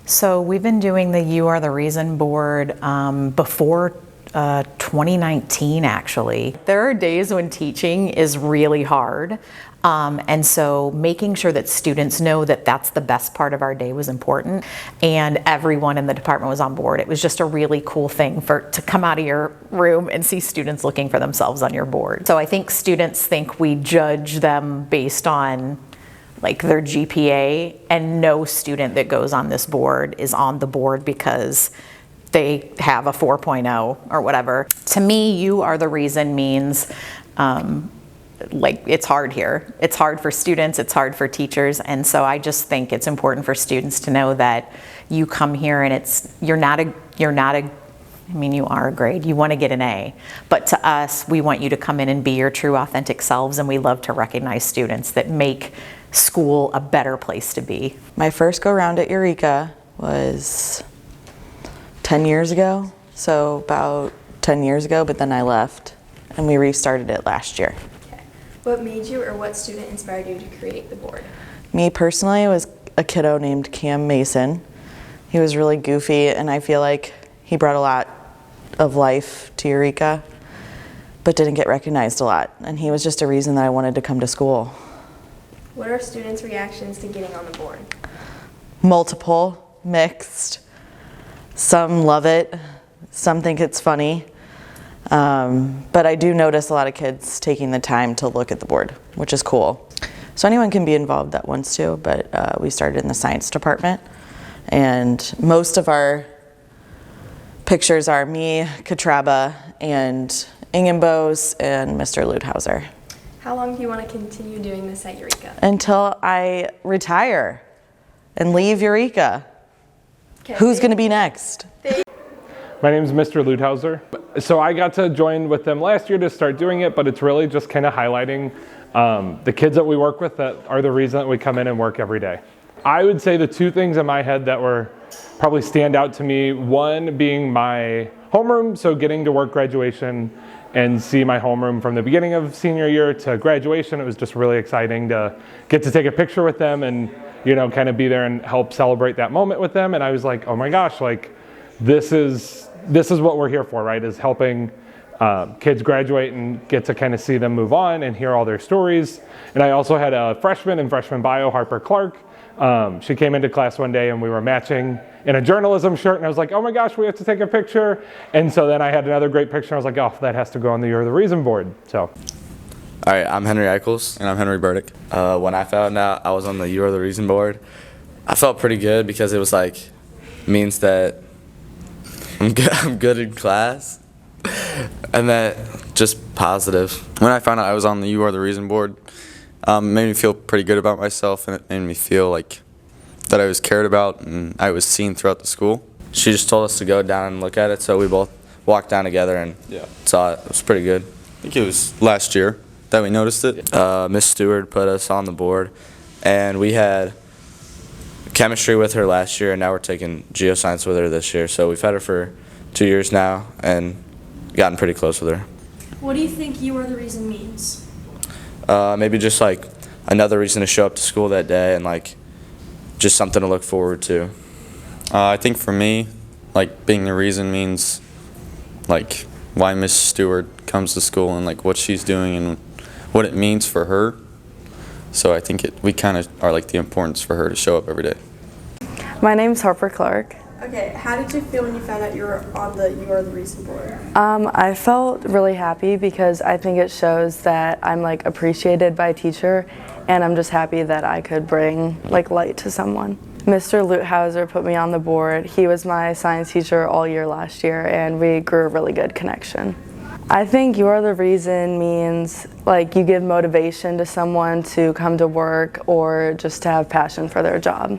So we've been doing the You Are the Reason board before 2019, actually. There are days when teaching is really hard. And so making sure that students know that that's the best part of our day was important, and everyone in the department was on board. It was just a really cool thing to come out of your room and see students looking for themselves on your board. So I think students think we judge them based on like their GPA, and no student that goes on this board is on the board because they have a 4.0 or whatever. To me, You Are the Reason means like it's hard here. It's hard for students, it's hard for teachers, and so I just think it's important for students to know that you come here and you're not a I mean, you are a grade, you want to get an A, but to us, we want you to come in and be your true authentic selves, and we love to recognize students that make school a better place to be. My first go round at Eureka was 10 years ago, so about 10 years ago, but then I left and we restarted it last year. Okay. What made you, or what student inspired you to create the board? Me personally, it was a kiddo named Cam Mason. He was really goofy, and I feel like he brought a lot of life to Eureka, but didn't get recognized a lot, and he was just a reason that I wanted to come to school. What are students' reactions to getting on the board? Multiple, mixed. Some love it, some think it's funny, but I do notice a lot of kids taking the time to look at the board, which is cool. So anyone can be involved that wants to, but we started in the science department, and most of our pictures are me, Katraba, and Ingenbos, and Mr. Ludhauser. How long do you want to continue doing this at Eureka? Until I retire and leave Eureka. Okay. Who's going to be next? My name is Mr. Ludhauser. So I got to join with them last year to start doing it, but it's really just kind of highlighting the kids that we work with that are the reason that we come in and work every day. I would say the two things in my head that were probably stand out to me, one being my homeroom, so getting to work graduation and see my homeroom from the beginning of senior year to graduation. It was just really exciting to get to take a picture with them and, you know, kind of be there and help celebrate that moment with them. And I was like, oh my gosh, like this is what we're here for, right? Is helping kids graduate and get to kind of see them move on and hear all their stories. And I also had a freshman in freshman bio, Harper Clark. She came into class one day and we were matching in a journalism shirt, and I was like, oh my gosh, we have to take a picture. And so then I had another great picture. I was like, oh, that has to go on the You're the Reason board. So. All right, I'm Henry Eichels. And I'm Henry Burdick. When I found out I was on the You're the Reason board, I felt pretty good because it was like, means that I'm good in class, and that just positive. When I found out I was on the You Are the Reason board, it made me feel pretty good about myself, and it made me feel like that I was cared about and I was seen throughout the school. She just told us to go down and look at it, so we both walked down together and saw it. It was pretty good. I think it was last year that we noticed it. Miss Stewart put us on the board, and we had chemistry with her last year, and now we're taking geoscience with her this year. So we've had her for 2 years now and gotten pretty close with her. What do you think You Are the Reason means? Maybe just like another reason to show up to school that day, and like just something to look forward to. I think for me, like being the reason means like why Miss Stewart comes to school and like what she's doing and what it means for her. So I think we kind of are like the importance for her to show up every day. My name's Harper Clark. Okay, how did you feel when you found out you were on the You Are the Reason board? I felt really happy because I think it shows that I'm like appreciated by a teacher, and I'm just happy that I could bring like light to someone. Mr. Ludhauser put me on the board. He was my science teacher all year last year, and we grew a really good connection. I think You Are the Reason means like you give motivation to someone to come to work or just to have passion for their job.